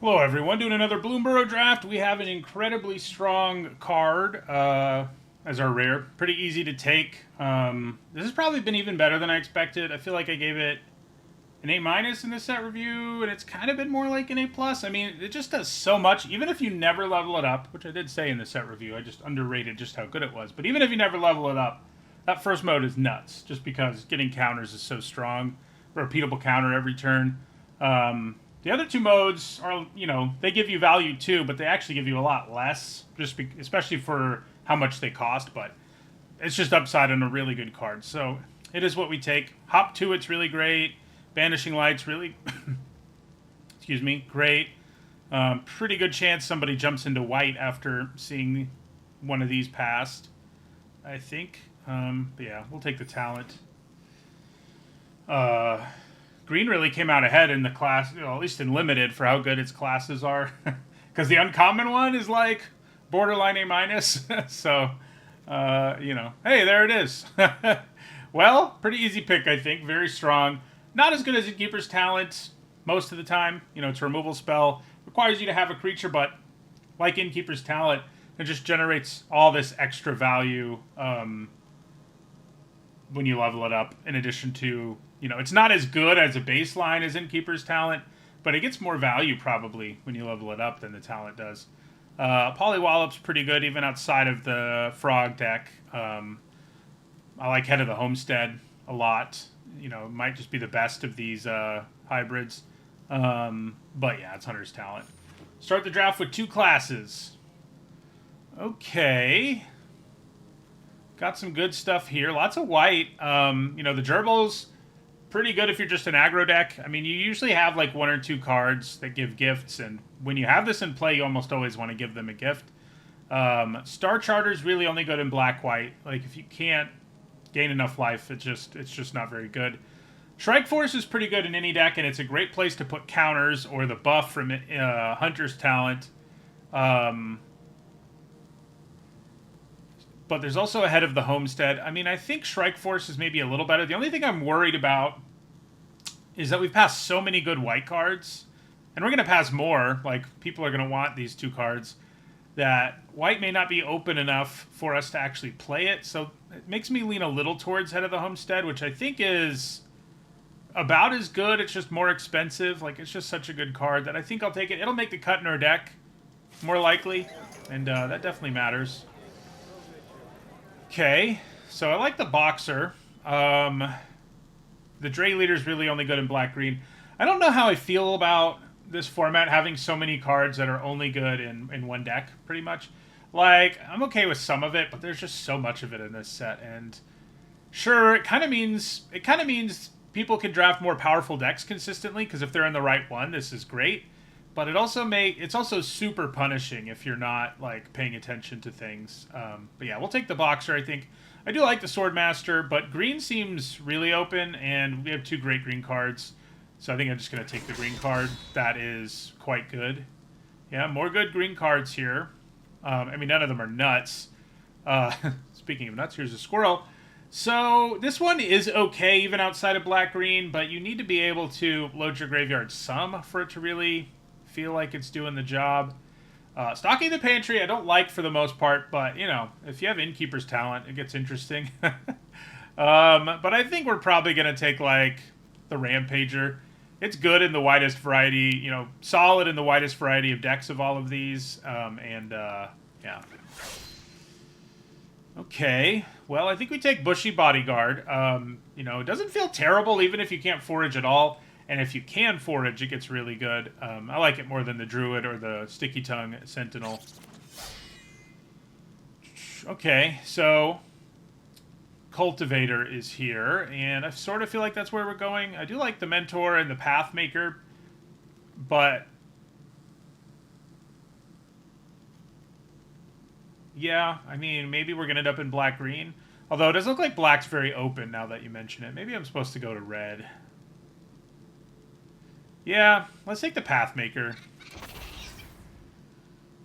Hello, everyone. Doing another Bloomburrow draft. We have an incredibly strong card as our rare. Pretty easy to take. This has probably been even better than I expected. I feel like I gave it an A minus in this set review, and it's kind of been more like an A plus. I mean, it just does so much. Even if you never level it up, which I did say in the set review, I just underrated just how good it was. But even if you never level it up, that first mode is nuts. Just because getting counters is so strong, repeatable counter every turn. The other two modes are, they give you value too, but they actually give you a lot less, especially for how much they cost. But it's just upside on a really good card. So it is what we take. Hop 2, it's really great. Banishing Light's really, excuse me, great. Pretty good chance somebody jumps into white after seeing one of these passed, I think. But yeah, we'll take the talent. Green really came out ahead in the class, at least in limited, for how good its classes are. Because the uncommon one is like borderline A minus. So, hey, there it is. Well, pretty easy pick, I think. Very strong. Not as good as Innkeeper's talent most of the time. It's a removal spell. Requires you to have a creature, but like Innkeeper's talent, it just generates all this extra value when you level it up, in addition to, it's not as good as a baseline as Innkeeper's talent, but it gets more value probably when you level it up than the talent does. Polywallop's pretty good even outside of the Frog deck. I like Head of the Homestead a lot. It might just be the best of these hybrids. But yeah, it's Hunter's talent. Start the draft with 2 classes. Okay. Got some good stuff here. Lots of white. The gerbils, pretty good if you're just an aggro deck. I mean, you usually have like 1 or 2 cards that give gifts, and when you have this in play, you almost always want to give them a gift. Star Charter's really only good in black-white. Like, if you can't gain enough life, it's just not very good. Shrike Force is pretty good in any deck, and it's a great place to put counters or the buff from Hunter's talent. But there's also a Head of the Homestead. I mean, I think Shrike Force is maybe a little better. The only thing I'm worried about is that we've passed so many good white cards, and we're going to pass more. Like, people are going to want these 2 cards, that white may not be open enough for us to actually play it. So it makes me lean a little towards Head of the Homestead, which I think is about as good. It's just more expensive. Like, it's just such a good card that I think I'll take it. It'll make the cut in our deck more likely, and that definitely matters. Okay, so I like the Boxer. The Dray Leader's really only good in black-green. I don't know how I feel about this format having so many cards that are only good in one deck, pretty much. Like, I'm okay with some of it, but there's just so much of it in this set, and sure, it kind of means people can draft more powerful decks consistently, because if they're in the right one, this is great. But it's also super punishing if you're not like paying attention to things. But yeah, we'll take the Boxer. I think I do like the Swordmaster, but green seems really open, and we have 2 great green cards. So I think I'm just going to take the green card. That is quite good. Yeah, more good green cards here. I mean, none of them are nuts. Speaking of nuts, here's a squirrel. So this one is okay even outside of black-green, but you need to be able to load your graveyard some for it to really feel like it's doing the job. Stocking the Pantry I don't like for the most part, but, if you have Innkeeper's talent, it gets interesting. But I think we're probably going to take, like, the Rampager. It's good in the widest variety, solid in the widest variety of decks of all of these. Yeah. Okay, well, I think we take Bushy Bodyguard. It doesn't feel terrible even if you can't forage at all. And if you can forage, it gets really good. I like it more than the Druid or the Sticky Tongue Sentinel. Okay, so Cultivator is here, and I sort of feel like that's where we're going. I do like the Mentor and the Pathmaker, but yeah, I mean, maybe we're going to end up in black-green. Although it does look like black's very open now that you mention it. Maybe I'm supposed to go to red. Yeah, let's take the Pathmaker.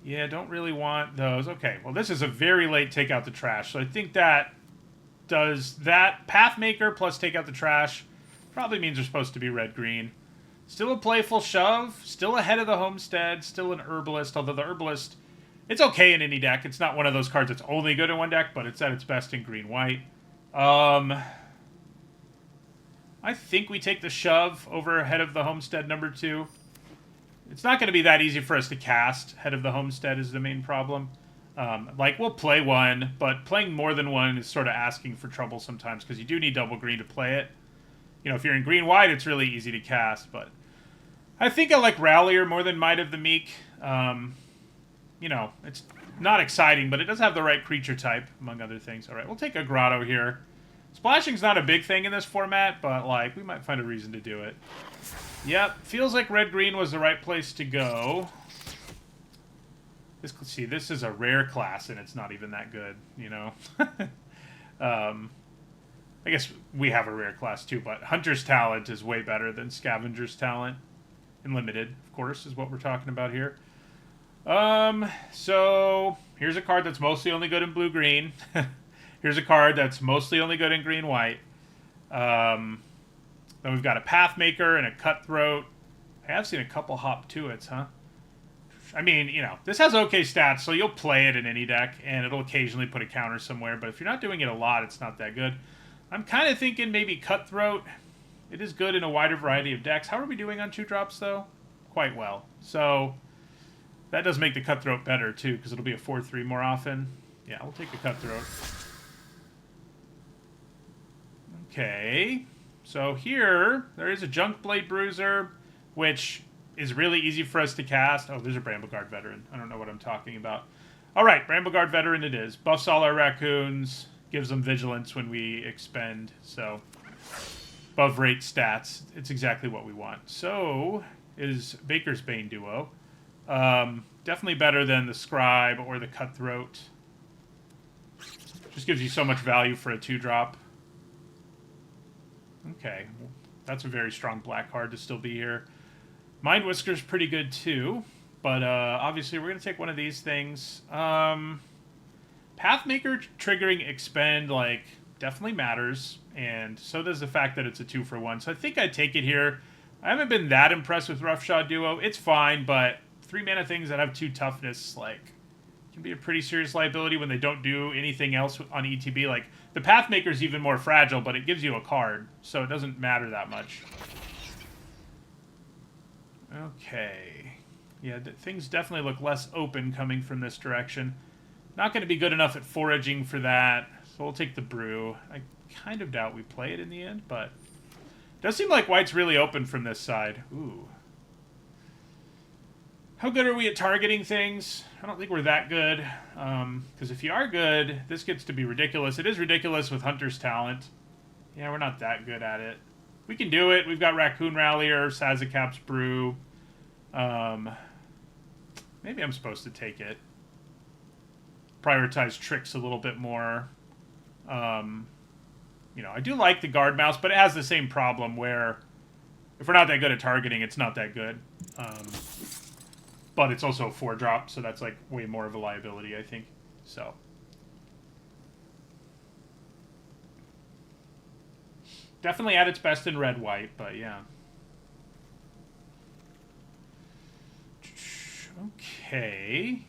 Yeah, don't really want those. Okay, well, this is a very late take out the trash. So I think that does that. Pathmaker plus take out the trash probably means they're supposed to be red-green. Still a playful shove. Still ahead of the Homestead. Still an Herbalist, although the Herbalist, it's okay in any deck. It's not one of those cards that's only good in one deck, but it's at its best in green-white. I think we take the shove over Head of the Homestead number 2. It's not going to be that easy for us to cast. Head of the Homestead is the main problem. Like, we'll play one, but playing more than one is sort of asking for trouble sometimes, because you do need double green to play it. You know, if you're in green-white, it's really easy to cast, but I think I like Rallier more than Might of the Meek. You know, it's not exciting, but it does have the right creature type, among other things. All right, we'll take a Grotto here. Splashing's not a big thing in this format, but, like, we might find a reason to do it. Yep, feels like red-green was the right place to go. See, this is a rare class, and it's not even that good, you know? I guess we have a rare class, too, but Hunter's Talent is way better than Scavenger's Talent. And Limited, of course, is what we're talking about here. So, here's a card that's mostly only good in blue-green. Here's a card that's mostly only good in green-white. Then we've got a Pathmaker and a Cutthroat. I have seen a couple hop to it, huh? I mean, you know, this has okay stats, so you'll play it in any deck, and it'll occasionally put a counter somewhere, but if you're not doing it a lot, it's not that good. I'm kind of thinking maybe Cutthroat. It is good in a wider variety of decks. How are we doing on 2-drops, though? Quite well. So, that does make the Cutthroat better, too, because it'll be a 4-3 more often. Yeah, we'll take the Cutthroat. Okay. So here, there is a Junkblade Bruiser, which is really easy for us to cast. Oh, there's a Brambleguard Veteran. I don't know what I'm talking about. All right, Brambleguard Veteran it is. Buffs all our raccoons, gives them vigilance when we expend. So, above rate stats. It's exactly what we want. So, is Baker's Bane duo. Definitely better than the Scribe or the Cutthroat. Just gives you so much value for a 2-drop. Okay, that's a very strong black card to still be here. Mind Whisker's pretty good too, but obviously we're going to take one of these things. Pathmaker triggering Expend, like, definitely matters, and so does the fact that it's a 2-for-1, so I think I'd take it here. I haven't been that impressed with Roughshod Duo. It's fine, but 3-mana things that have 2 toughness, like, can be a pretty serious liability when they don't do anything else on ETB. Like, the Pathmaker's even more fragile, but it gives you a card, so it doesn't matter that much. Okay. Yeah, things definitely look less open coming from this direction. Not going to be good enough at foraging for that, so we'll take the Brew. I kind of doubt we play it in the end, but it does seem like white's really open from this side. Ooh. How good are we at targeting things? I don't think we're that good. Because if you are good, this gets to be ridiculous. It is ridiculous with Hunter's Talent. Yeah, we're not that good at it. We can do it. We've got Raccoon Rallier, Sazakap's Brew. Maybe I'm supposed to take it. Prioritize tricks a little bit more. You know, I do like the Guard Mouse, but it has the same problem where if we're not that good at targeting, it's not that good. But it's also a 4-drop, so that's like way more of a liability, I think. So. Definitely at its best in red-white, but yeah. Okay. I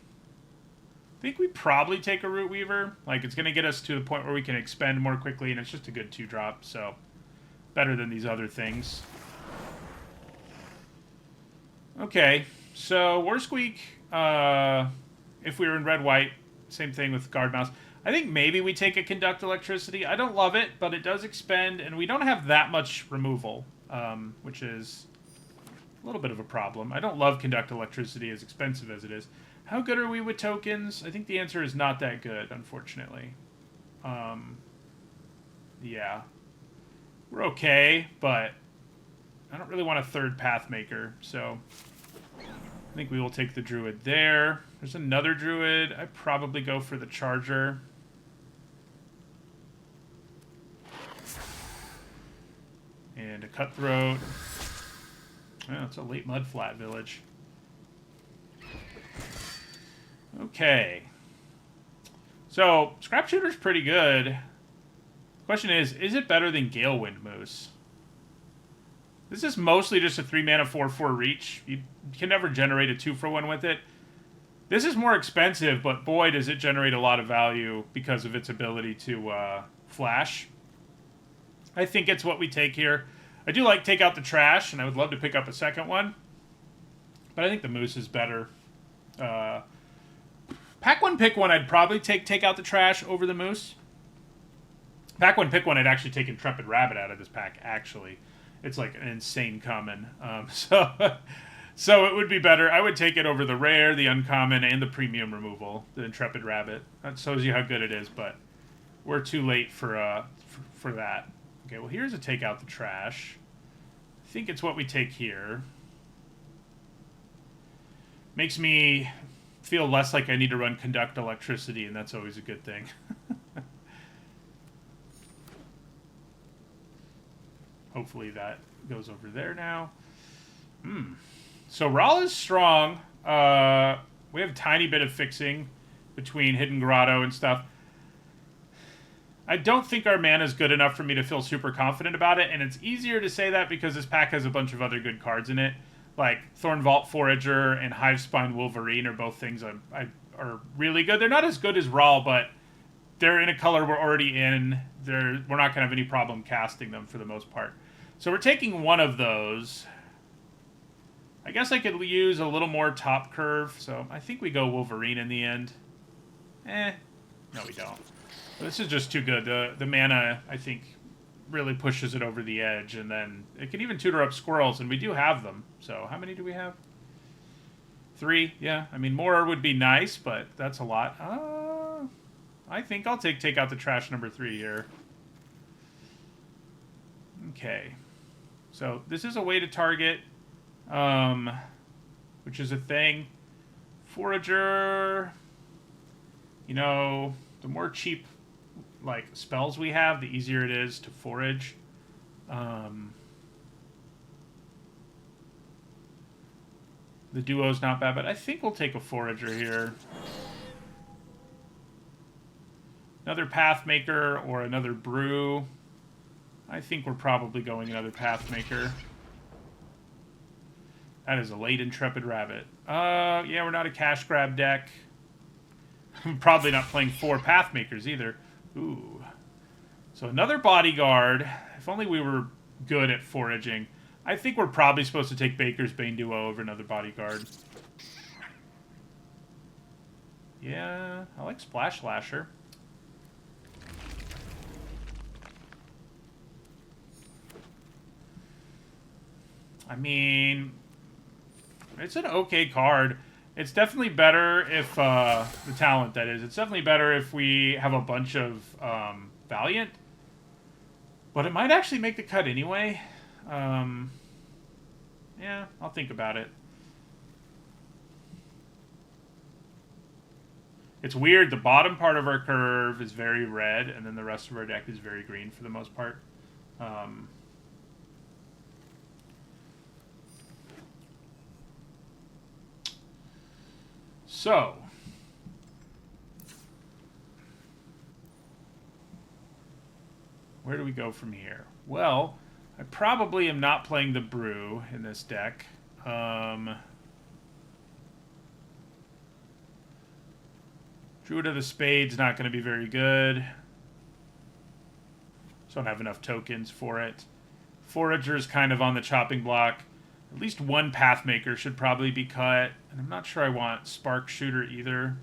think we probably take a Root Weaver. Like, it's going to get us to the point where we can expend more quickly, and it's just a good 2-drop, so better than these other things. Okay, so worst week, if we were in red-white, same thing with Guard Mouse. I think maybe we take a Conduct Electricity. I don't love it, but it does expend, and we don't have that much removal, which is a little bit of a problem. I don't love Conduct Electricity, as expensive as it is. How good are we with tokens? I think the answer is not that good, unfortunately. Yeah. We're okay, but I don't really want a third Pathmaker, so I think we will take the Druid there. There's another Druid. I'd probably go for the Charger. And a Cutthroat. Oh, it's a late Mudflat Village. Okay. So, Scrap Shooter's pretty good. Question is it better than Galewind Moose? This is mostly just a 3-mana 4/4 reach. You can never generate a 2-for-1 with it. This is more expensive, but boy, does it generate a lot of value because of its ability to flash. I think it's what we take here. I do like take out the trash, and I would love to pick up a second one. But I think the moose is better. Pack one, pick one, I'd probably take out the trash over the moose. Pack one, pick one, I'd actually take Intrepid Rabbit out of this pack, actually. It's like an insane common. So it would be better. I would take it over the rare, the uncommon, and the premium removal, the Intrepid Rabbit. That shows you how good it is, but we're too late for that. Okay, well, here's a take out the trash. I think it's what we take here. Makes me feel less like I need to run Conduct Electricity, and that's always a good thing. Hopefully that goes over there now. So Rahl is strong. We have a tiny bit of fixing between Hidden Grotto and stuff. I don't think our mana is good enough for me to feel super confident about it, and it's easier to say that because this pack has a bunch of other good cards in it. Like Thornvault Forager and Hivespine Wolverine are both things I are really good. They're not as good as Rahl, but they're in a color we're already in. We're not going to have any problem casting them for the most part. So we're taking one of those. I guess I could use a little more top curve, so I think we go Wolverine in the end. No, we don't. This is just too good. The mana, I think, really pushes it over the edge, and then it can even tutor up squirrels, and we do have them. So how many do we have? 3, yeah. I mean, more would be nice, but that's a lot. I think I'll take out the trash number 3 here. Okay. So this is a way to target, which is a thing. Forager, you know, the more cheap like spells we have, the easier it is to forage. The duo's not bad, but I think we'll take a Forager here. Another Pathmaker or another Brew. I think we're probably going another Pathmaker. That is a late Intrepid Rabbit. Yeah, we're not a cash grab deck. I'm probably not playing 4 Pathmakers either. Ooh. So another Bodyguard. If only we were good at foraging. I think we're probably supposed to take Baker's Bane Duo over another Bodyguard. Yeah, I like Splash Lasher. I mean, it's an okay card. It's definitely better if, the talent, that is. It's definitely better if we have a bunch of Valiant. But it might actually make the cut anyway. Yeah, I'll think about it. It's weird. The bottom part of our curve is very red, and then the rest of our deck is very green for the most part. So, where do we go from here? Well, I probably am not playing the Brew in this deck. Druid of the Spade's not going to be very good. Just don't have enough tokens for it. Forager's kind of on the chopping block. At least one Pathmaker should probably be cut. And I'm not sure I want Spark Shooter either.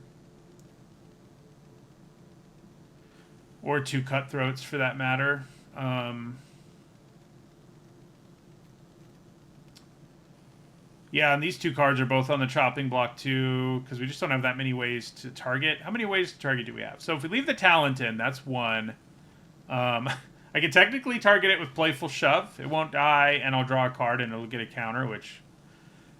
Or 2 Cutthroats for that matter. Yeah, and these 2 cards are both on the chopping block too, because we just don't have that many ways to target. How many ways to target do we have? So if we leave the talent in, that's 1. I can technically target it with Playful Shove. It won't die, and I'll draw a card, and it'll get a counter, which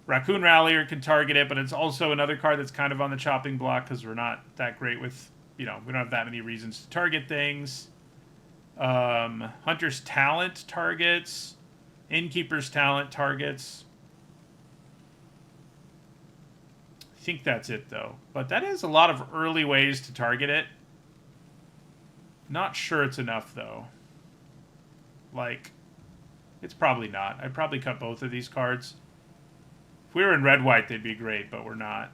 Raccoon Rallier can target it, but it's also another card that's kind of on the chopping block because we're not that great with, you know, we don't have that many reasons to target things. Hunter's Talent targets. Innkeeper's Talent targets. I think that's it, though. But that is a lot of early ways to target it. Not sure it's enough, though. Like, It's probably not. I'd probably cut both of these cards. If we were in red-white, they'd be great, but we're not.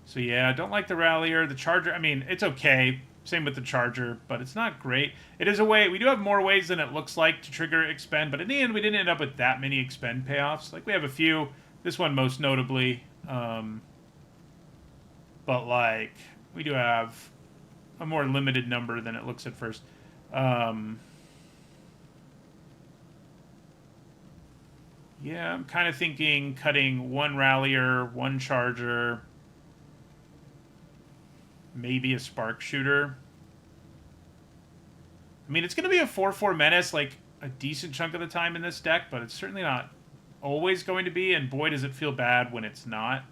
So yeah, I don't like the Rallier. The Charger, I mean, it's okay. Same with the Charger, but it's not great. It is a way, we do have more ways than it looks like to trigger expend, but in the end, we didn't end up with that many expend payoffs. Like, we have a few, this one most notably, but like, we do have a more limited number than it looks at first. Yeah, I'm kind of thinking cutting one Rallier, one Charger, maybe a Spark Shooter. I mean, it's going to be a 4/4 Menace, like, a decent chunk of the time in this deck, but it's certainly not always going to be, and boy, does it feel bad when it's not.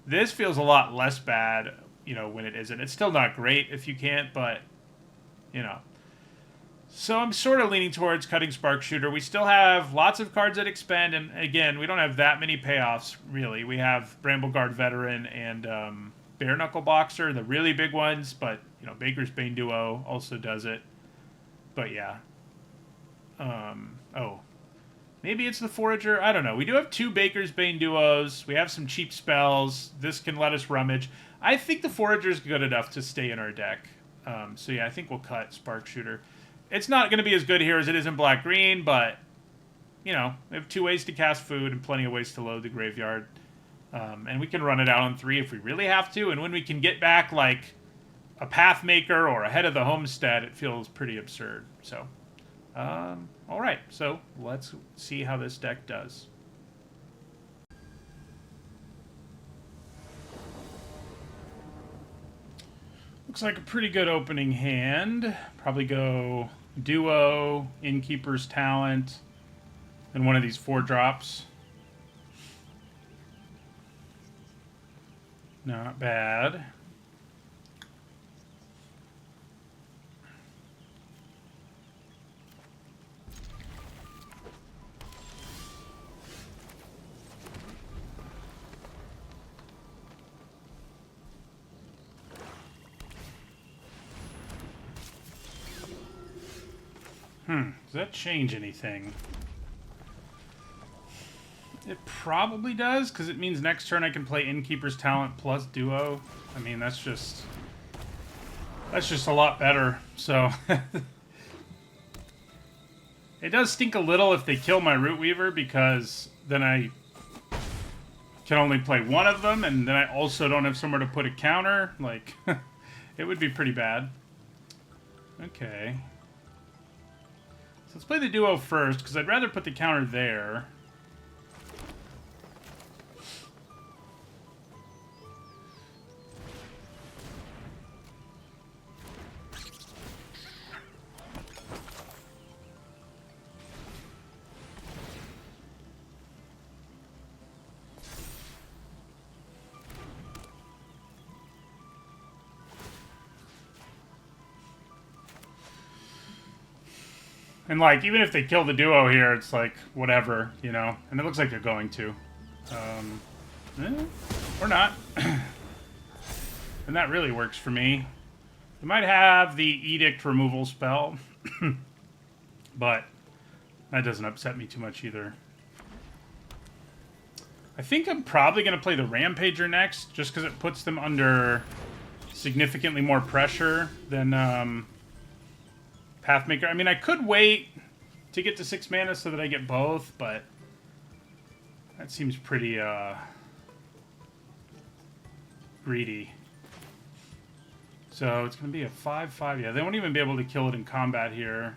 This feels a lot less bad, you know, when it isn't. It's still not great if you can't, but, you know. So I'm sort of leaning towards cutting Spark Shooter. We still have lots of cards that expend, and again, we don't have that many payoffs, really. We have Brambleguard Veteran and Bare Knuckle Boxer, the really big ones, but, you know, Baker's Bane Duo also does it. But yeah. Oh. Maybe it's the Forager? I don't know. We do have 2 Baker's Bane Duos. We have some cheap spells. This can let us rummage. I think the Forager's good enough to stay in our deck. So yeah, I think we'll cut Spark Shooter. It's not going to be as good here as it is in black-green, but, you know, we have 2 ways to cast food and plenty of ways to load the graveyard. And we can run it out on 3 if we really have to. And when we can get back, like, a Pathmaker or a Head of the Homestead, it feels pretty absurd. So, all right. So, let's see how this deck does. Looks like a pretty good opening hand. Probably go Duo, Innkeeper's Talent, and one of these 4-drops. Not bad. Does that change anything? It probably does, because it means next turn I can play Innkeeper's Talent plus Duo. I mean, that's just a lot better, so... It does stink a little if they kill my Root Weaver, because then I can only play one of them, and then I also don't have somewhere to put a counter. Like, it would be pretty bad. Okay. So let's play the Duo first, because I'd rather put the counter there. And, like, even if they kill the Duo here, it's like, whatever, you know? And it looks like they're going to. Or not. And that really works for me. They might have the Edict removal spell. But that doesn't upset me too much either. I think I'm probably going to play the Rampager next, just because it puts them under significantly more pressure than... Pathmaker. I mean, I could wait to get to 6 mana so that I get both, but that seems pretty greedy. So it's going to be a 5/5. Yeah, they won't even be able to kill it in combat here.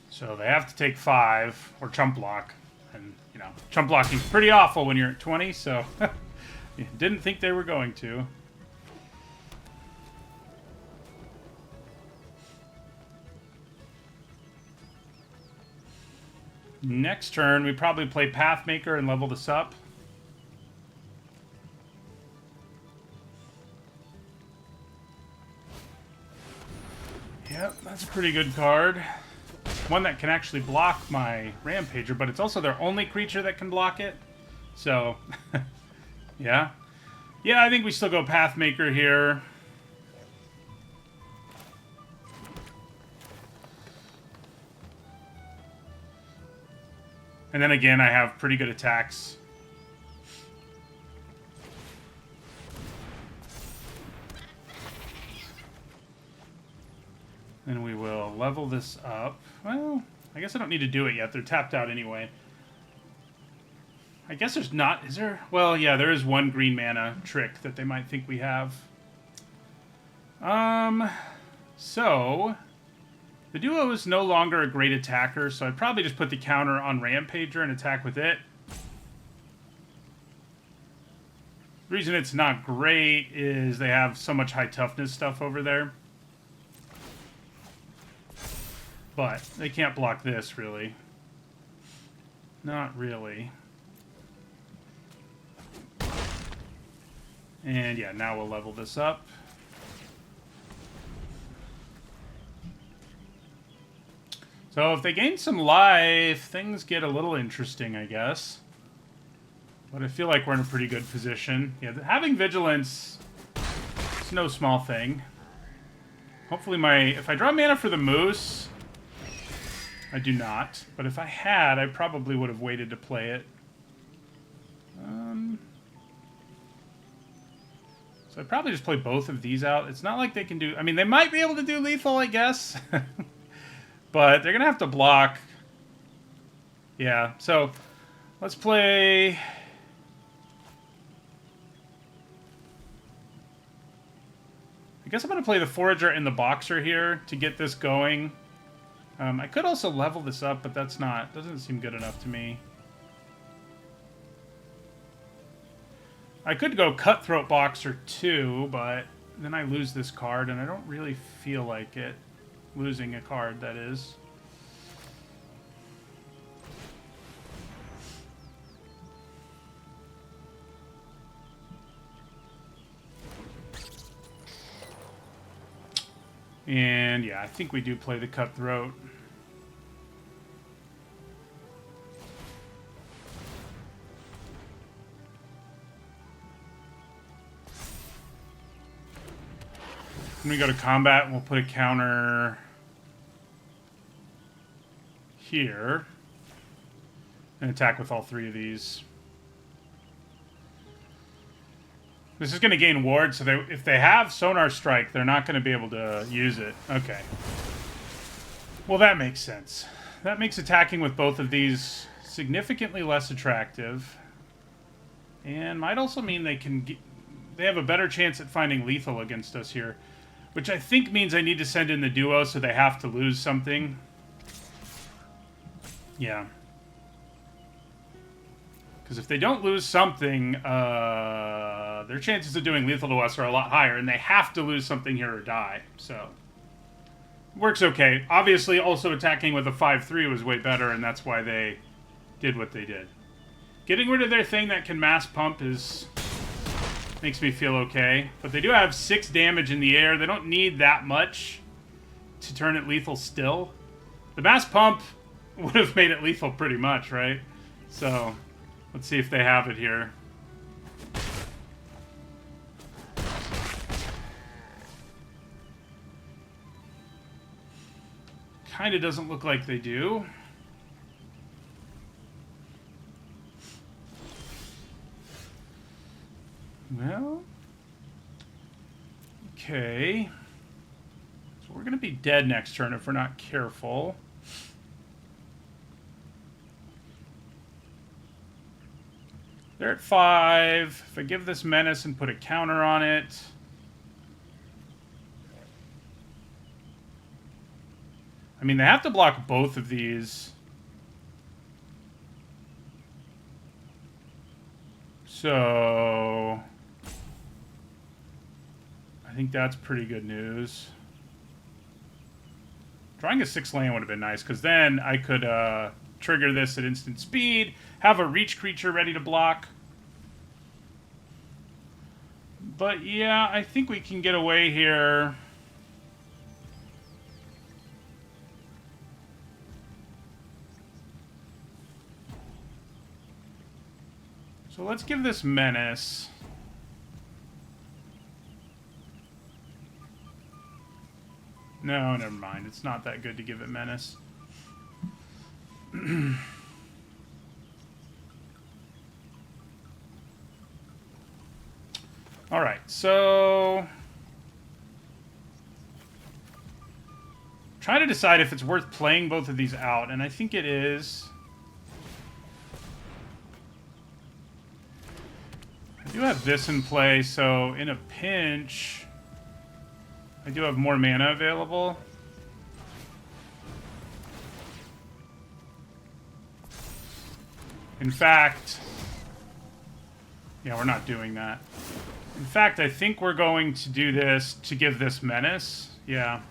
So they have to take 5 or chump block. And, you know, chump blocking's pretty awful when you're at 20, so didn't think they were going to. Next turn, we probably play Pathmaker and level this up. Yep, that's a pretty good card. One that can actually block my Rampager, but it's also their only creature that can block it. So, yeah. Yeah, I think we still go Pathmaker here. And then again, I have pretty good attacks. Then we will level this up. Well, I guess I don't need to do it yet. They're tapped out anyway. I guess there's not... Is there... Well, yeah, there is one green mana trick that they might think we have. So... The duo is no longer a great attacker, so I'd probably just put the counter on Rampager and attack with it. The reason it's not great is they have so much high toughness stuff over there. But they can't block this, really. Not really. And yeah, now we'll level this up. So if they gain some life, things get a little interesting, I guess. But I feel like we're in a pretty good position. Yeah, having Vigilance is no small thing. Hopefully if I draw mana for the Moose, I do not. But if I had, I probably would have waited to play it. So I'd probably just play both of these out. It's not like they can do... I mean, they might be able to do lethal, I guess. But they're going to have to block. Yeah, so let's play... I guess I'm going to play the Forager and the Boxer here to get this going. I could also level this up, but that's not... doesn't seem good enough to me. I could go Cutthroat Boxer too, but then I lose this card, and I don't really feel like it. Losing a card, that is. And yeah, I think we do play the Cutthroat. When we go to combat, we'll put a counter here and attack with all three of these. This is going to gain ward, so if they have Sonar Strike, they're not going to be able to use it. Okay. Well, that makes sense. That makes attacking with both of these significantly less attractive. And might also mean they have a better chance at finding lethal against us here. Which I think means I need to send in the duo, so they have to lose something. Yeah. Because if they don't lose something, their chances of doing lethal to us are a lot higher, and they have to lose something here or die. So, works okay. Obviously, also attacking with a 5/3 was way better, and that's why they did what they did. Getting rid of their thing that can mass pump makes me feel okay. But they do have 6 damage in the air. They don't need that much to turn it lethal still. The mass pump would have made it lethal pretty much, right? So, let's see if they have it here. Kind of doesn't look like they do. Well, okay. So we're going to be dead next turn if we're not careful. They're at 5. If I give this Menace and put a counter on it... I mean, they have to block both of these. So... I think that's pretty good news. Drawing a 6 land would have been nice, because then I could trigger this at instant speed, have a reach creature ready to block. But yeah, I think we can get away here. So let's give this menace. No, never mind. It's not that good to give it menace. Alright, so... try to decide if it's worth playing both of these out, and I think it is. I do have this in play, so in a pinch, I do have more mana available. In fact, yeah, we're not doing that. In fact, I think we're going to do this to give this menace. Yeah.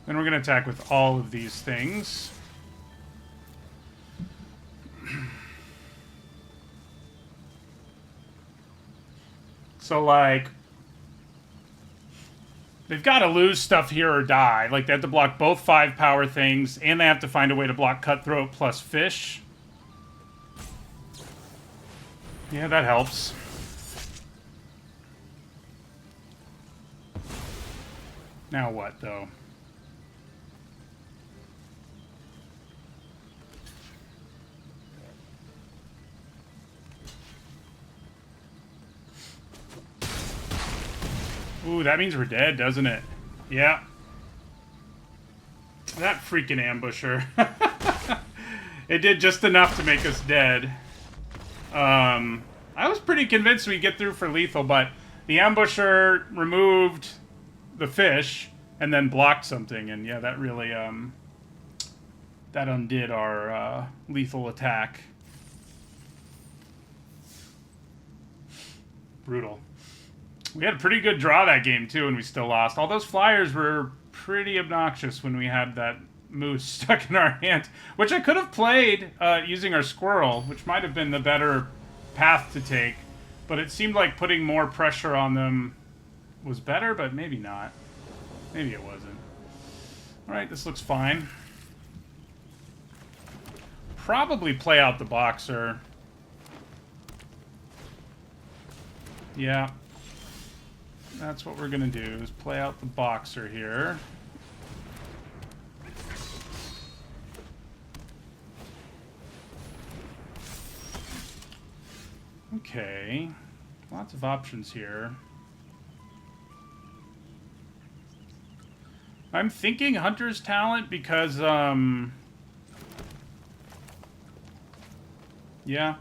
Then we're going to attack with all of these things. So, like, they've got to lose stuff here or die. Like, they have to block both 5-power things, and they have to find a way to block Cutthroat plus Fish. Yeah, that helps. Now what, though? Ooh, that means we're dead, doesn't it? Yeah. That freaking ambusher. It did just enough to make us dead. I was pretty convinced we'd get through for lethal, but the ambusher removed the fish and then blocked something, and yeah, that really, that undid our, lethal attack. Brutal. We had a pretty good draw that game, too, and we still lost. All those flyers were pretty obnoxious when we had that moose stuck in our hand, which I could have played using our squirrel, which might have been the better path to take. But it seemed like putting more pressure on them was better, but maybe not. Maybe it wasn't. Alright, this looks fine. Probably play out the boxer. Yeah. That's what we're gonna do, is play out the boxer here. Okay. Lots of options here. I'm thinking Hunter's Talent because, yeah.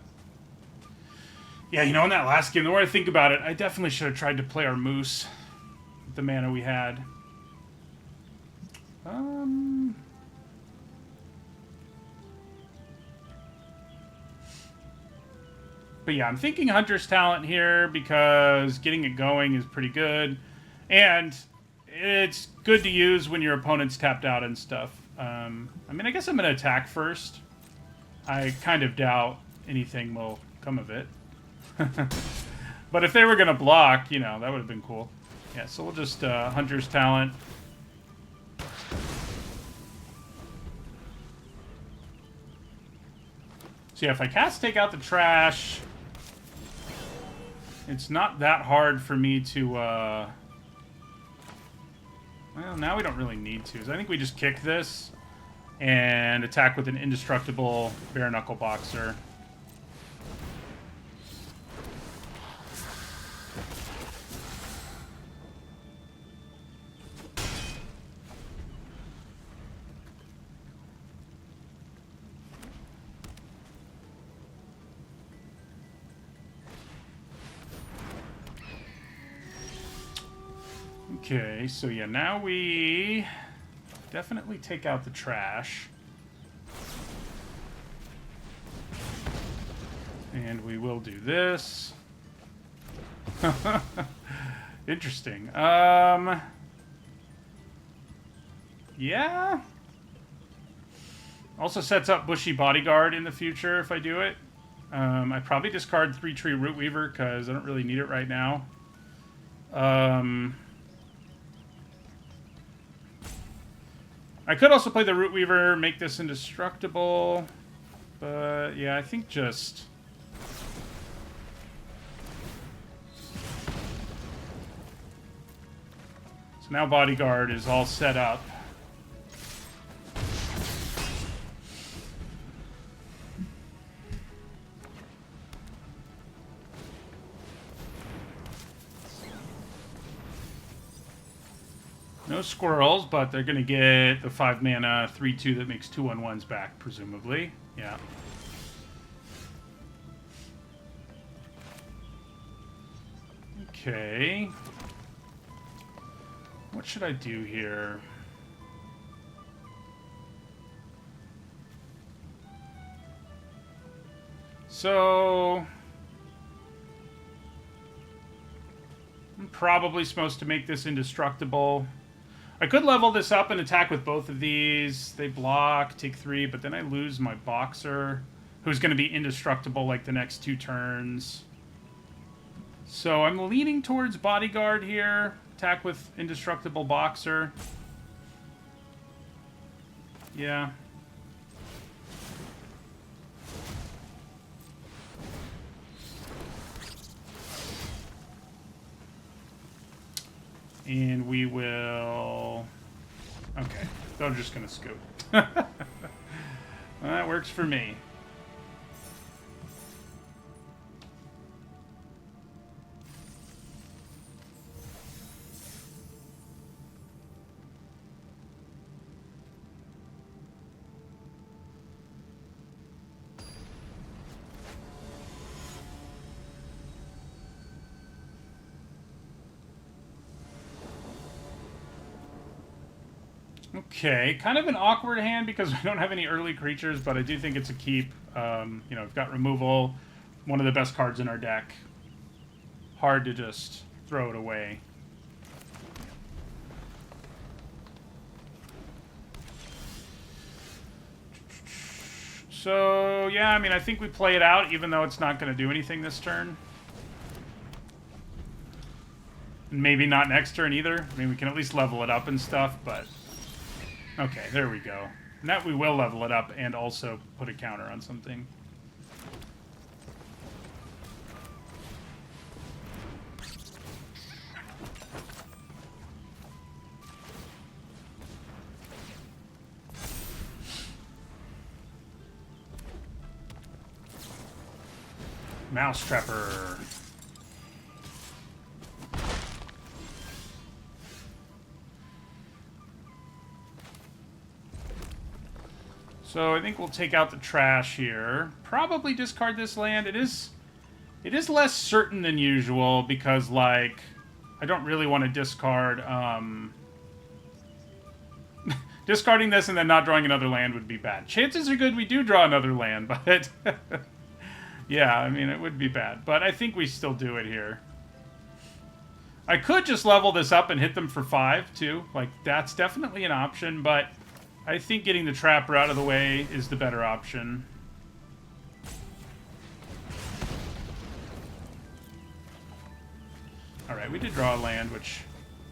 Yeah, you know, in that last game, the more I think about it, I definitely should have tried to play our moose with the mana we had. But yeah, I'm thinking Hunter's Talent here because getting it going is pretty good. And it's good to use when your opponent's tapped out and stuff. I mean, I guess I'm going to attack first. I kind of doubt anything will come of it. But if they were going to block, you know, that would have been cool. Yeah, so we'll just Hunter's Talent. So yeah, if I cast Take Out the Trash, it's not that hard for me to, well, now we don't really need to. So I think we just kick this and attack with an indestructible Bare Knuckle Boxer. Okay, so yeah, now we definitely take out the trash. And we will do this. Interesting. Yeah. Also sets up Bushy Bodyguard in the future if I do it. I probably discard 3-tree Rootweaver because I don't really need it right now. I could also play the Rootweaver, make this indestructible. But, yeah, I think just... So now Bodyguard is all set up. No squirrels, but they're going to get the 5-mana 3/2 that makes 2/1/1s back, presumably. Yeah. Okay. What should I do here? So... I'm probably supposed to make this indestructible. I could level this up and attack with both of these. They block, take 3, but then I lose my Boxer, who's going to be indestructible like the next 2 turns. So I'm leaning towards Bodyguard here. Attack with indestructible Boxer. Yeah. And we will... Okay, they're just going to scoop. Well, that works for me. Okay, kind of an awkward hand because we don't have any early creatures, but I do think it's a keep. You know, we've got removal, one of the best cards in our deck. Hard to just throw it away. So, yeah, I mean, I think we play it out, even though it's not going to do anything this turn. And maybe not next turn either. I mean, we can at least level it up and stuff, but... Okay, there we go. And that we will level it up and also put a counter on something. Mousetrapper. So I think we'll take out the trash here. Probably discard this land. It is less certain than usual because, like, I don't really want to discard... discarding this and then not drawing another land would be bad. Chances are good we do draw another land, but... yeah, I mean, it would be bad. But I think we still do it here. I could just level this up and hit them for 5, too. Like, that's definitely an option, but... I think getting the Trapper out of the way is the better option. Alright, we did draw a land, which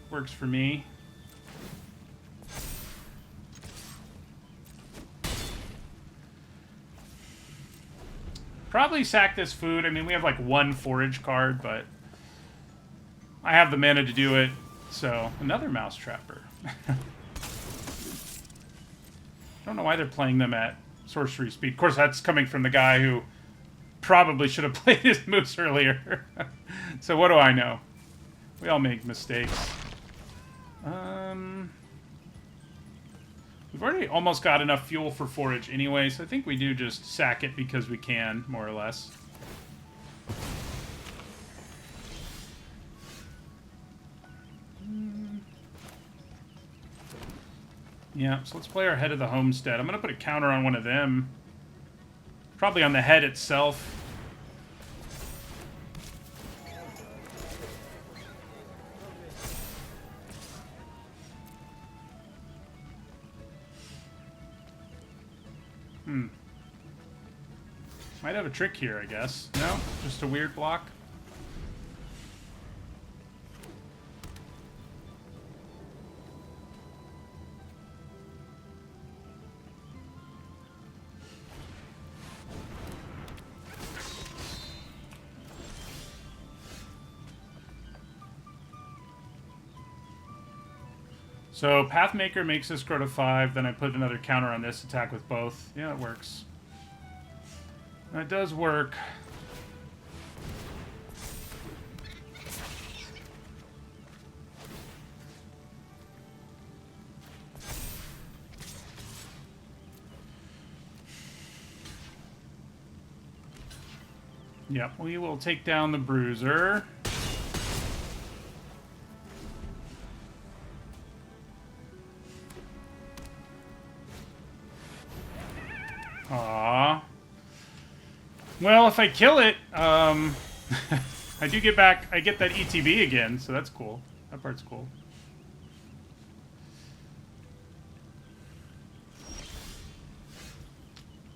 works for me. Probably sack this food. I mean, we have like 1 forage card, but I have the mana to do it. So, another Mousetrapper. I don't know why they're playing them at sorcery speed. Of course, that's coming from the guy who probably should have played his moose earlier. So what do I know? We all make mistakes. We've already almost got enough fuel for forage anyway, so I think we do just sack it because we can, more or less. Yeah, so let's play our Head of the Homestead. I'm going to put a counter on one of them. Probably on the head itself. Might have a trick here, I guess. No? Just a weird block? So Pathmaker makes this grow to 5, then I put another counter on this, attack with both. Yeah, it works. That does work. Yep, we will take down the Bruiser. Aww. Well, if I kill it, I do get back, I get that ETB again, so that's cool. That part's cool.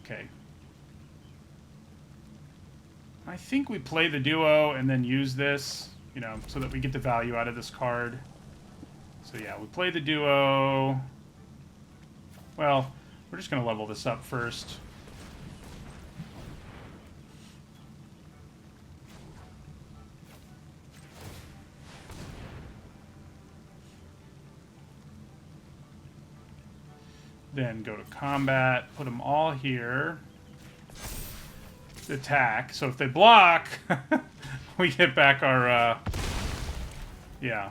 Okay. I think we play the duo and then use this, you know, so that we get the value out of this card. So yeah, we play the duo. Well, we're just going to level this up first. Then go to combat, put them all here. Attack. So if they block, we get back our, yeah.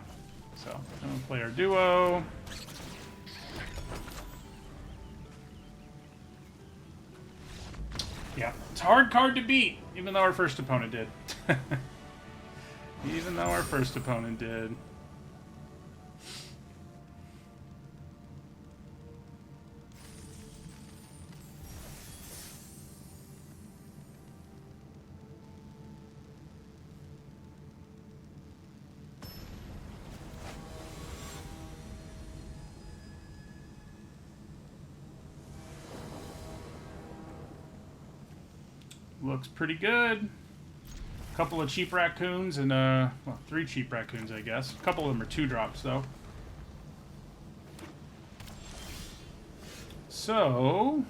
So I'm going to play our duo. Yeah, it's a hard card to beat, even though our first opponent did. Even though our first opponent did. Looks pretty good. A couple of cheap raccoons and, well, 3 cheap raccoons, I guess. A couple of them are 2-drops, though. So,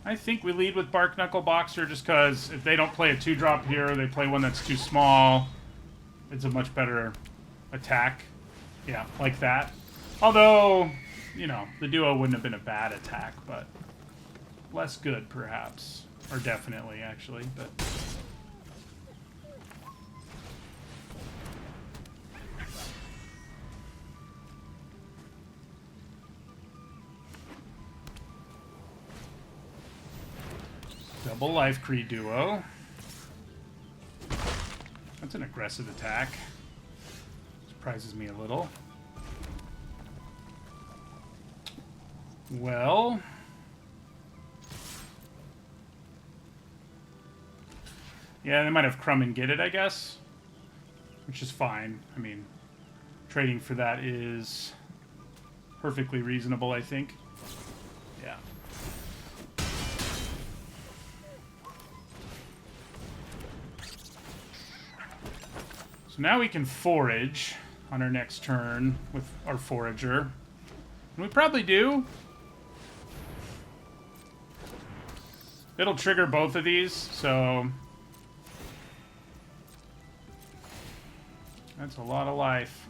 I think we lead with Bark Knuckle Boxer just because if they don't play a 2-drop here, they play one that's too small. It's a much better attack. Yeah, like that. Although, you know, the duo wouldn't have been a bad attack, but less good, perhaps. Or definitely, actually, but... Double Life Creed duo. That's an aggressive attack. Surprises me a little. Well... yeah, they might have Crumb and Get It, I guess. Which is fine. I mean, trading for that is perfectly reasonable, I think. Yeah. So now we can forage on our next turn with our Forager. And we probably do. It'll trigger both of these, so... that's a lot of life.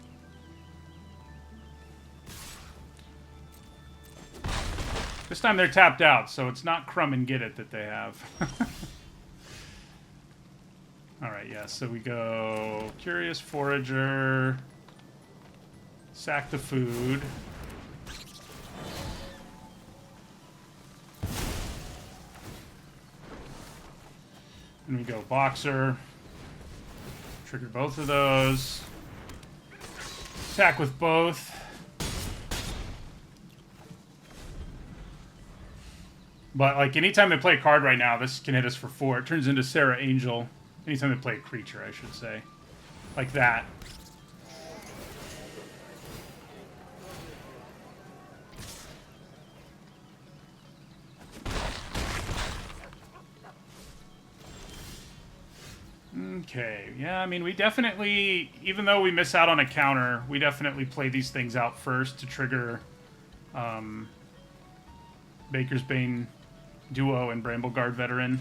This time they're tapped out, so it's not Crumb and Get It that they have. Alright, yeah, so we go Curious Forager, sack the food. And we go Boxer. Trigger both of those. Attack with both. But, like, anytime they play a card right now, this can hit us for 4. It turns into Sarah Angel. Anytime they play a creature, I should say. Like that. Okay, yeah, I mean, we definitely, even though we miss out on a counter, we definitely play these things out first to trigger Baker's Bane Duo and Brambleguard Veteran.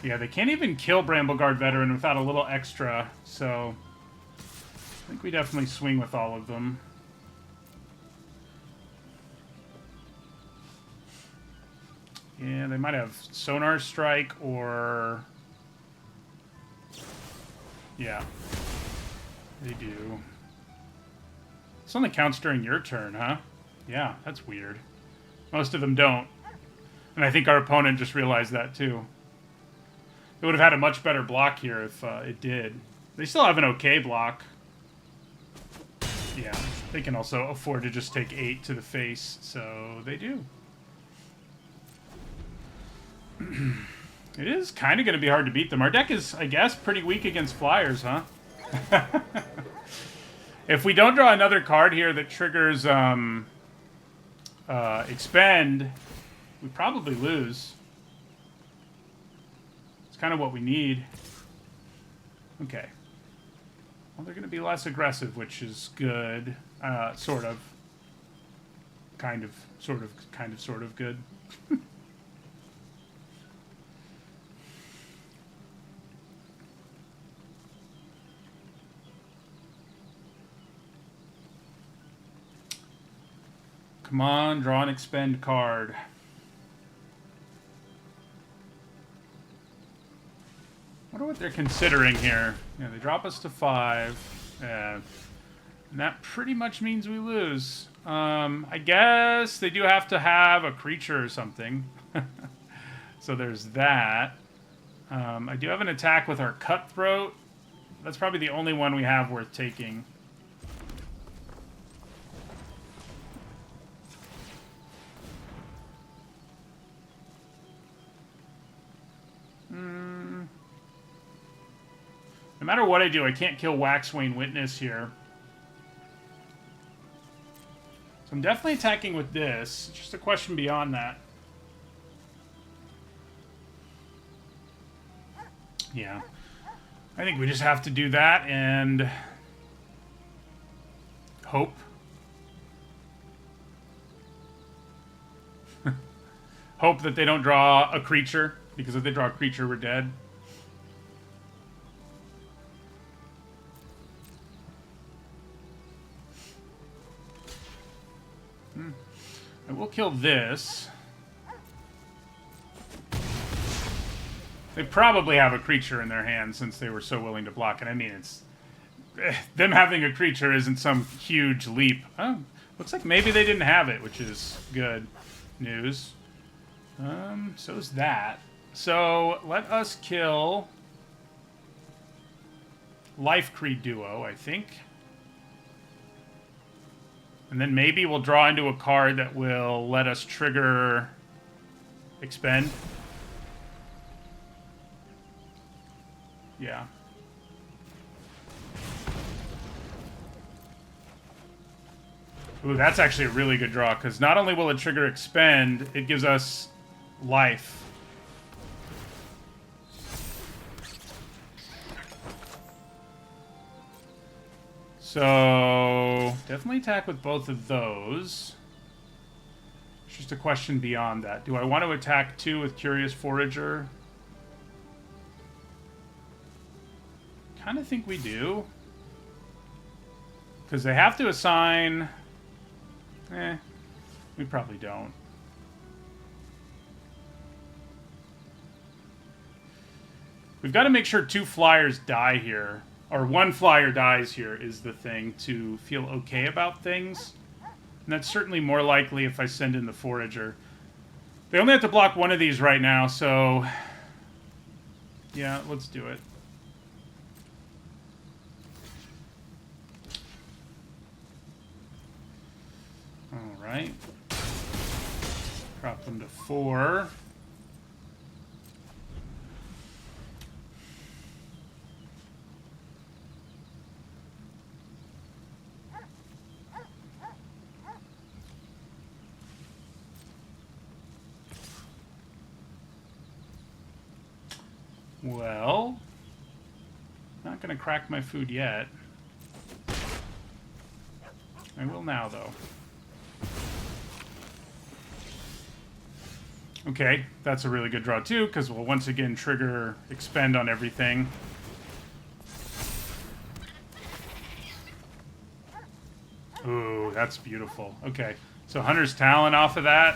Yeah, they can't even kill Brambleguard Veteran without a little extra, so I think we definitely swing with all of them. Yeah, they might have Sonar Strike or... Yeah, they do. This only counts during your turn, huh? Yeah, that's weird. Most of them don't. And I think our opponent just realized that, too. It would have had a much better block here if it did. They still have an okay block. Yeah, they can also afford to just take 8 to the face, so they do. It is kind of going to be hard to beat them. Our deck is, I guess, pretty weak against flyers, huh? If we don't draw another card here that triggers Expend, we probably lose. It's kind of what we need. Okay. Well, they're going to be less aggressive, which is good. Sort of. Kind of, sort of good. Come on, draw an expend card. I wonder what they're considering here. Yeah, they drop us to 5. And that pretty much means we lose. I guess they do have to have a creature or something. So there's that. I do have an attack with our Cutthroat. That's probably the only one we have worth taking. No matter what I do, I can't kill Waxwing Witness here. So I'm definitely attacking with this. It's just a question beyond that. Yeah. I think we just have to do that and hope. Hope that they don't draw a creature, because if they draw a creature, we're dead. I will kill this. They probably have a creature in their hand since they were so willing to block it. I mean, it's... them having a creature isn't some huge leap. Oh, looks like maybe they didn't have it, which is good news. So's that. So, let us kill Life Creed Duo, I think. And then maybe we'll draw into a card that will let us trigger Expend. Yeah. Ooh, that's actually a really good draw, because not only will it trigger Expend, it gives us life. So, definitely attack with both of those. It's just a question beyond that. Do I want to attack 2 with Curious Forager? Kind of think we do. Because they have to assign... we probably don't. We've got to make sure 2 flyers die here. Or 1 flyer dies here is the thing to feel okay about things. And that's certainly more likely if I send in the Forager. They only have to block 1 of these right now, so... yeah, let's do it. Alright. Drop them to 4. Well, not going to crack my food yet. I will now, though. Okay, that's a really good draw, too, because we'll once again trigger expend on everything. Ooh, that's beautiful. Okay, so Hunter's Talon off of that.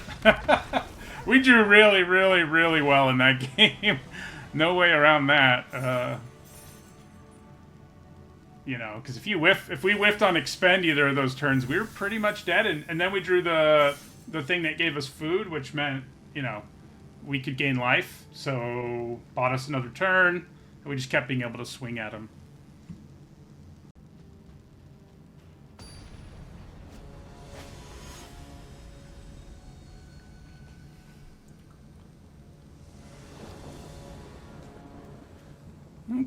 We drew really, really, really well in that game. No way around that. You know, because if we whiffed on expend either of those turns, we were pretty much dead. And then we drew the thing that gave us food, which meant, you know, we could gain life. So bought us another turn, and we just kept being able to swing at him.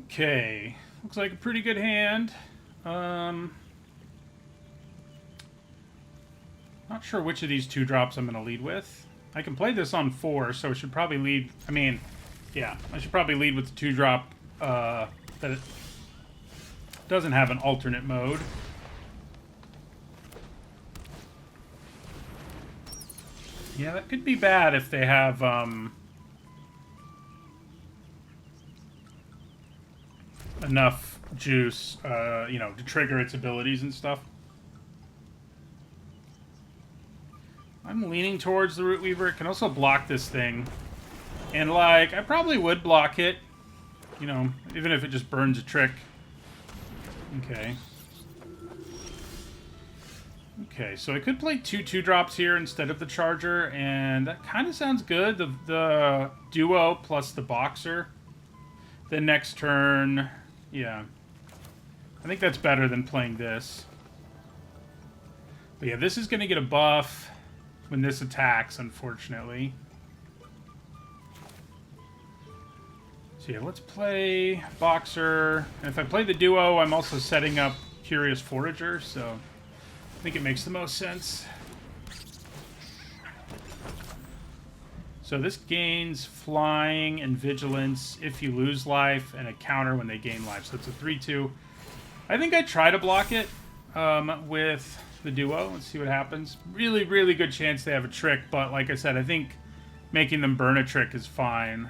Okay, looks like a pretty good hand. Not sure which of these 2-drops I'm going to lead with. I can play this on 4, so I should probably lead... I mean, yeah, I should probably lead with the 2-drop that it doesn't have an alternate mode. Yeah, that could be bad if they have... enough juice, you know, to trigger its abilities and stuff. I'm leaning towards the Root Weaver. It can also block this thing. And, like, I probably would block it. You know, even if it just burns a trick. Okay. Okay, so I could play 2-2-drops here instead of the Charger, and that kind of sounds good. The Duo plus the Boxer. Then next turn... Yeah. I think that's better than playing this. But yeah, this is going to get a buff when this attacks, unfortunately. So yeah, let's play Boxer. And if I play the Duo, I'm also setting up Curious Forager, so I think it makes the most sense. So this gains flying and vigilance if you lose life, and a counter when they gain life. So it's a 3-2. I think I try to block it with the Duo. Let's see what happens. Really, really good chance they have a trick, but like I said, I think making them burn a trick is fine.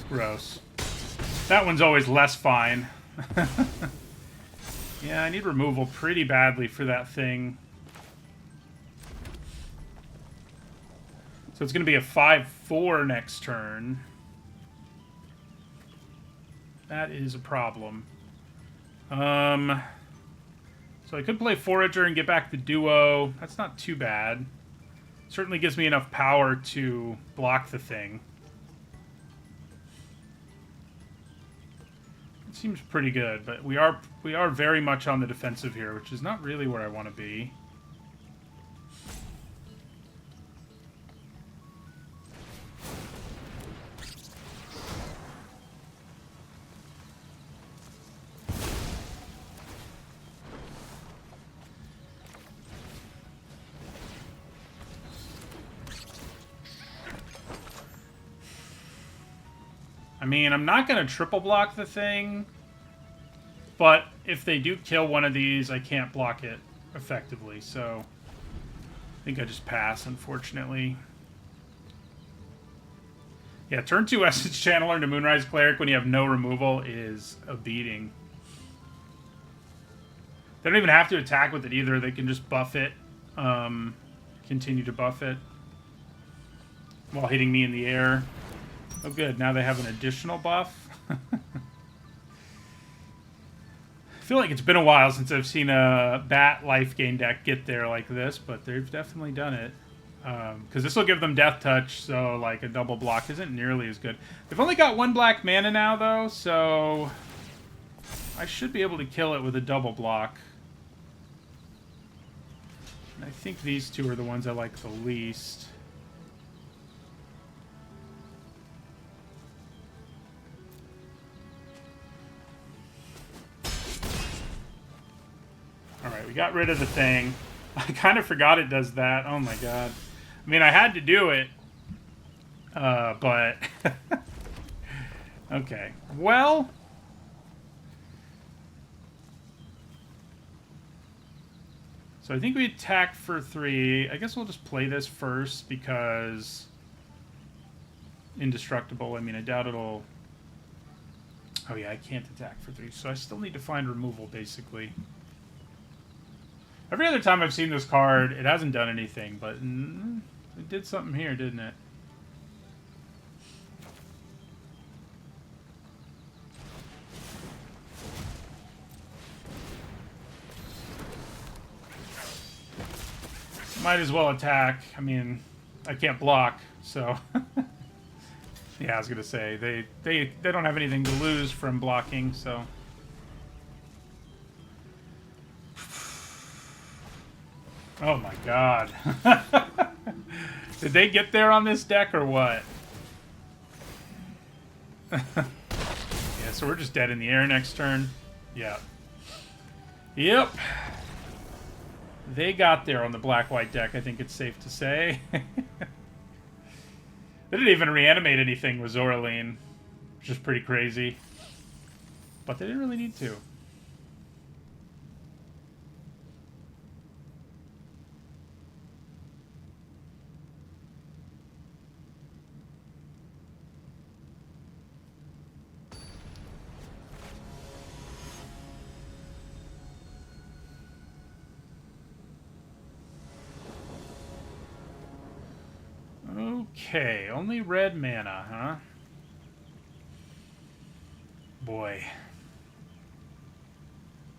Gross. That one's always less fine. Yeah, I need removal pretty badly for that thing. So it's going to be a 5-4 next turn. That is a problem. So I could play Forager and get back the Duo. That's not too bad. Certainly gives me enough power to block the thing. It seems pretty good, but we are very much on the defensive here, which is not really where I want to be. I mean, I'm not going to triple block the thing, but if they do kill one of these, I can't block it effectively, so I think I just pass, unfortunately. Yeah, turn 2 Essence Channeler into Moonrise Cleric when you have no removal is a beating. They don't even have to attack with it either. They can just buff it, continue to buff it while hitting me in the air. Oh, good. Now they have an additional buff. I feel like it's been a while since I've seen a Bat life gain deck get there like this, but they've definitely done it. Because this will give them Death Touch, so like a double block isn't nearly as good. They've only got 1 black mana now, though, so I should be able to kill it with a double block. And I think these two are the ones I like the least. Alright, we got rid of the thing. I kind of forgot it does that. Oh my god. I mean, I had to do it. But... Okay. Well... So I think we attack for 3. I guess we'll just play this first because... Indestructible. I mean, I doubt it'll... Oh yeah, I can't attack for 3, so I still need to find removal, basically. Every other time I've seen this card, it hasn't done anything, but it did something here, didn't it? Might as well attack. I mean, I can't block, so... Yeah, I was gonna say, they don't have anything to lose from blocking, so... Oh my god. Did they get there on this deck, or what? Yeah, so we're just dead in the air next turn. Yeah. Yep. They got there on the black-white deck, I think it's safe to say. They didn't even reanimate anything with Zoraline, which is pretty crazy. But they didn't really need to. Okay, only red mana, huh? Boy.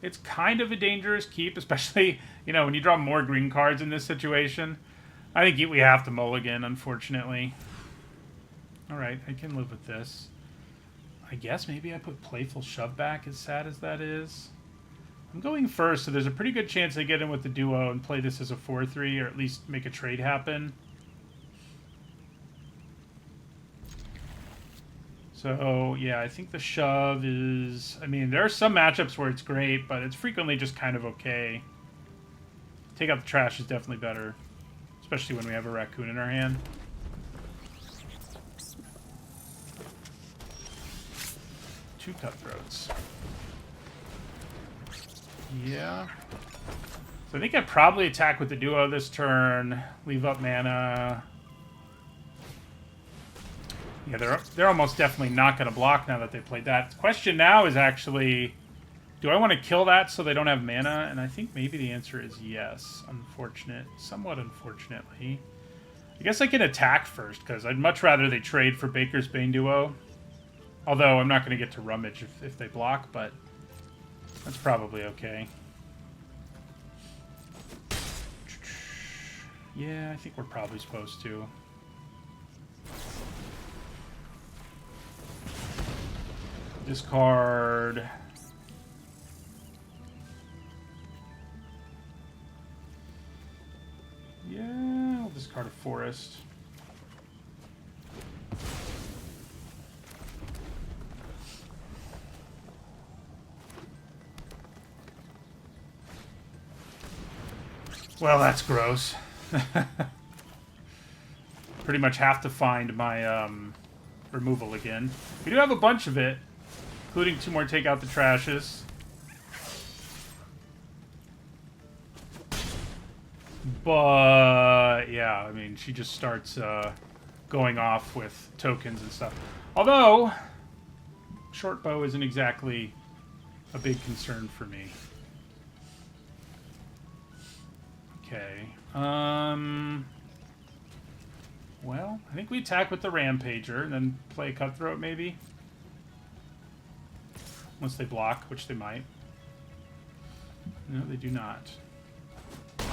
It's kind of a dangerous keep, especially, you know, when you draw more green cards in this situation. I think we have to mulligan, unfortunately. Alright, I can live with this. I guess maybe I put Playful Shove back, as sad as that is. I'm going first, so there's a pretty good chance I get in with the duo and play this as a 4-3, or at least make a trade happen. So, yeah, I think the shove is... I mean, there are some matchups where it's great, but it's frequently just kind of okay. Take out the trash is definitely better. Especially when we have a raccoon in our hand. Two cutthroats. Yeah. So I think I'd probably attack with the duo this turn. Leave up mana... Yeah, they're almost definitely not going to block now that they played that. The question now is actually, do I want to kill that so they don't have mana? And I think maybe the answer is yes. Somewhat unfortunately. I guess I can attack first, because I'd much rather they trade for Baker's Bane Duo. Although I'm not going to get to Rummage if they block, but that's probably okay. Yeah, I think we're probably supposed to. Discard. Yeah, I'll discard a forest. Well, that's gross. Pretty much have to find my removal again. We do have a bunch of it. Including 2 more take out the trashes. But, yeah, I mean, she just starts going off with tokens and stuff. Although, short bow isn't exactly a big concern for me. Okay. Well, I think we attack with the Rampager and then play Cutthroat, maybe. Once they block, which they might. No, they do not. I'm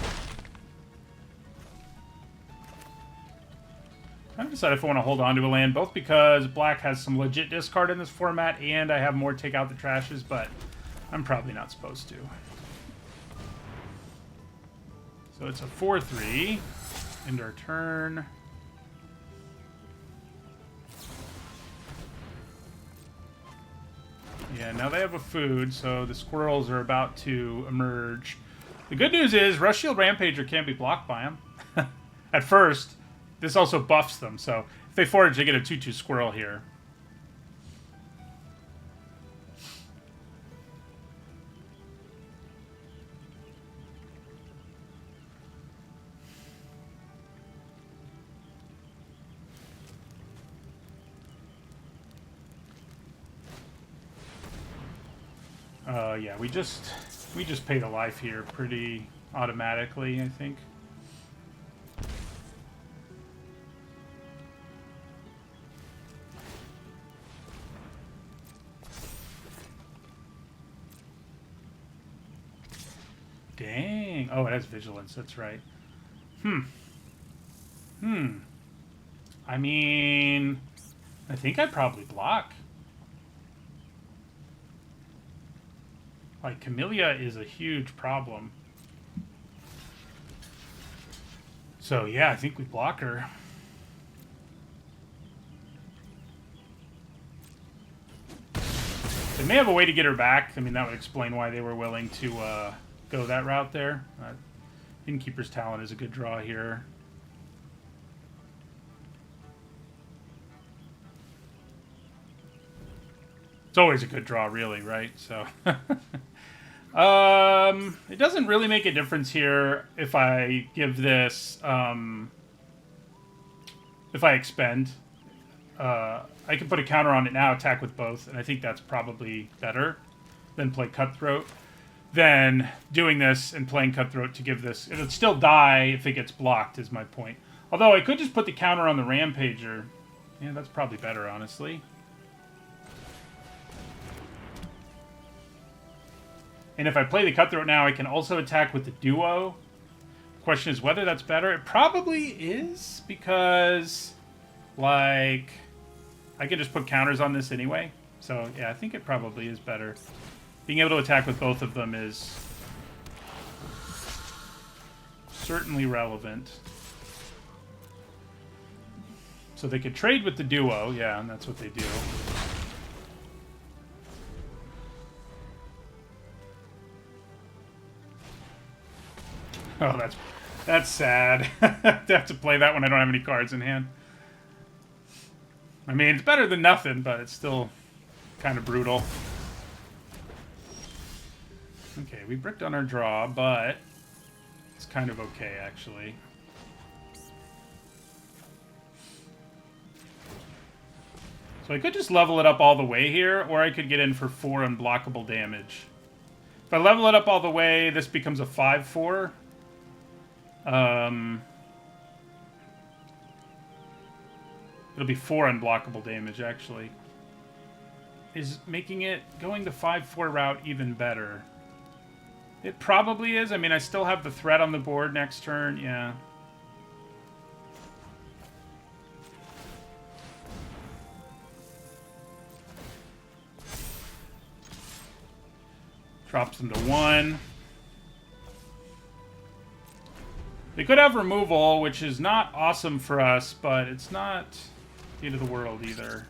trying to decide if I want to hold on to a land, both because black has some legit discard in this format, and I have more take out the trashes, but I'm probably not supposed to. So it's a 4-3. End our turn. Yeah, now they have a food, so the squirrels are about to emerge. The good news is, Rush Shield Rampager can't be blocked by them. At first, this also buffs them, so if they forage, they get a 2-2 squirrel here. Yeah, we just paid a life here pretty automatically, I think. Dang. Oh, it has vigilance. That's right. I mean, I think I'd probably block. Like, Camellia is a huge problem. So, yeah, I think we block her. They may have a way to get her back. I mean, that would explain why they were willing to go that route there. Innkeeper's Talent is a good draw here. It's always a good draw, really, right? So, it doesn't really make a difference here if I give this, if I expend. I can put a counter on it now, attack with both, and I think that's probably better than play Cutthroat. Than doing this and playing Cutthroat to give this. It would still die if it gets blocked, is my point. Although I could just put the counter on the Rampager. Yeah, that's probably better, honestly. And if I play the Cutthroat now, I can also attack with the Duo. The question is whether that's better. It probably is, because, like, I can just put counters on this anyway. So, yeah, I think it probably is better. Being able to attack with both of them is certainly relevant. So they could trade with the Duo, yeah, and that's what they do. Oh, that's sad. I have to play that when I don't have any cards in hand. I mean, it's better than nothing, but it's still kind of brutal. Okay, we bricked on our draw, but it's kind of okay, actually. So I could just level it up all the way here, or I could get in for 4 unblockable damage. If I level it up all the way, this becomes a 5/4. It'll be 4 unblockable damage, actually. Is making it going the 5/4 route even better? It probably is. I mean, I still have the threat on the board next turn, yeah. Drops them to 1. They could have removal, which is not awesome for us, but it's not the end of the world either.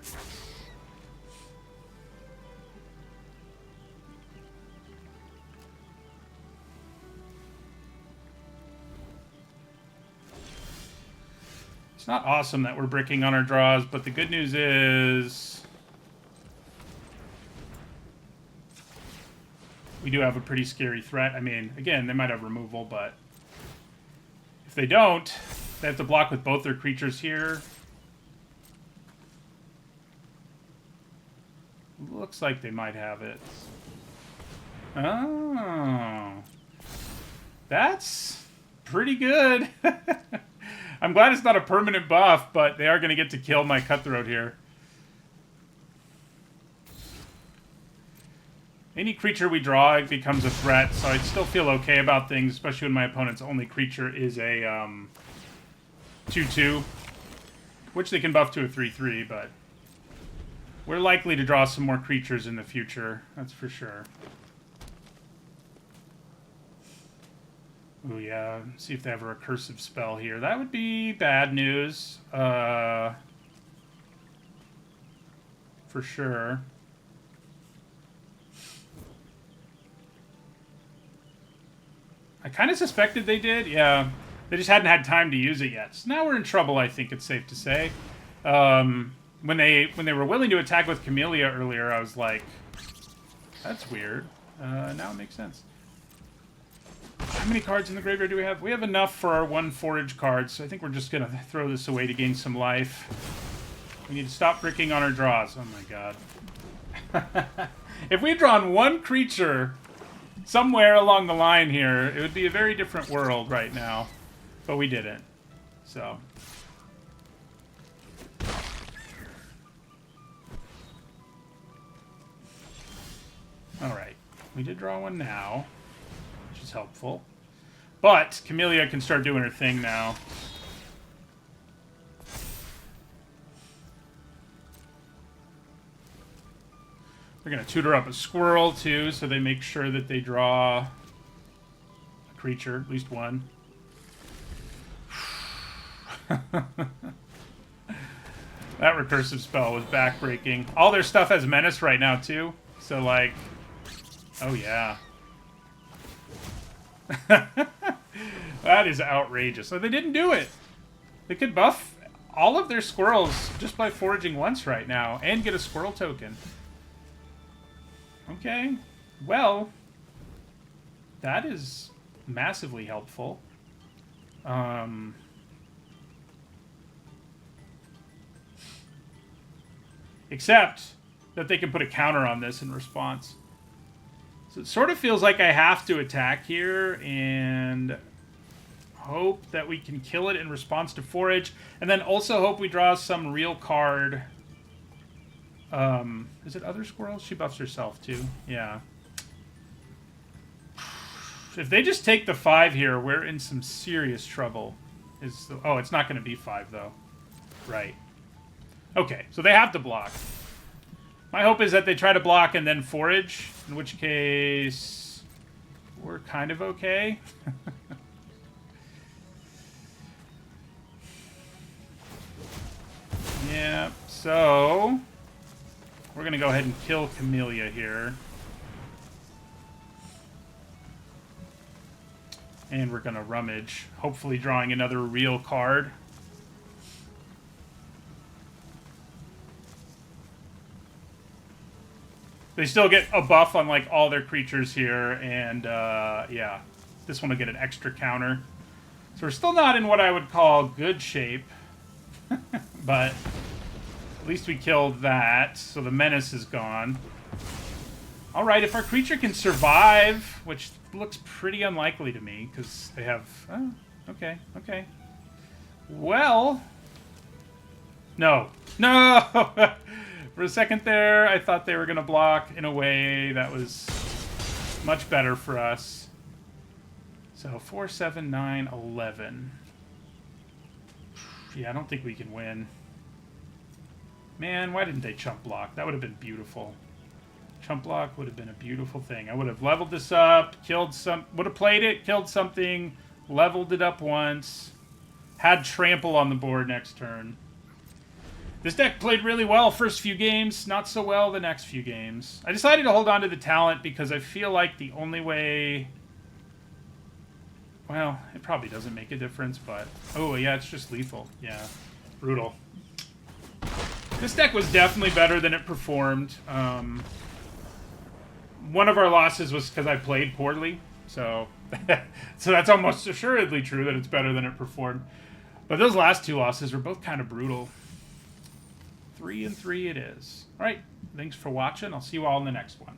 It's not awesome that we're bricking on our draws, but the good news is we do have a pretty scary threat. I mean, again, they might have removal, but if they don't, they have to block with both their creatures here. Looks like they might have it. Oh. That's pretty good. I'm glad it's not a permanent buff, but they are going to get to kill my Cutthroat here. Any creature we draw, it becomes a threat, so I still feel okay about things, especially when my opponent's only creature is a 2/2, which they can buff to a 3/3, but we're likely to draw some more creatures in the future, that's for sure. Oh yeah, see if they have a recursive spell here. That would be bad news, for sure. I kind of suspected they did, yeah. They just hadn't had time to use it yet. So now we're in trouble, I think it's safe to say. When they were willing to attack with Camellia earlier, I was like, that's weird. Now it makes sense. How many cards in the graveyard do we have? We have enough for our 1 forage card, so I think we're just going to throw this away to gain some life. We need to stop bricking on our draws. Oh my god. If we'd drawn one creature somewhere along the line here, it would be a very different world right now. But we didn't. So. Alright. We did draw one now, which is helpful. But Camellia can start doing her thing now. They're going to tutor up a squirrel, too, so they make sure that they draw a creature, at least one. That recursive spell was backbreaking. All their stuff has menace right now, too. So, like... Oh, yeah. That is outrageous. So they didn't do it. They could buff all of their squirrels just by foraging once right now and get a squirrel token. Okay. Well, that is massively helpful. Except that they can put a counter on this in response. So it sort of feels like I have to attack here and hope that we can kill it in response to forage. And then also hope we draw some real card. Is it other squirrels? She buffs herself too. Yeah. If they just take the 5 here, we're in some serious trouble. Oh, it's not going to be 5 though. Right. Okay, so they have to block. My hope is that they try to block and then forage, in which case we're kind of okay. Yeah, so we're going to go ahead and kill Camellia here. And we're going to rummage, hopefully drawing another real card. They still get a buff on, like, all their creatures here, and, yeah. This one will get an extra counter. So we're still not in what I would call good shape. But at least we killed that, so the menace is gone. Alright, if our creature can survive, which looks pretty unlikely to me, because they have... Oh, okay, okay. Well... No. No! For a second there, I thought they were going to block in a way that was much better for us. So, 4, 7, 9, 11. Yeah, I don't think we can win. Man, why didn't they chump block? That would have been beautiful. Chump block would have been a beautiful thing. I would have leveled this up, killed some... Would have played it, killed something, leveled it up once, had trample on the board next turn. This deck played really well first few games, not so well the next few games. I decided to hold on to the talent because I feel like the only way... Well, it probably doesn't make a difference, but... Oh, yeah, it's just lethal. Yeah, brutal. This deck was definitely better than it performed. One of our losses was because I played poorly, so... so that's almost assuredly true that it's better than it performed. But those last 2 losses were both kind of brutal. 3-3 it is. All right, thanks for watching. I'll see you all in the next one.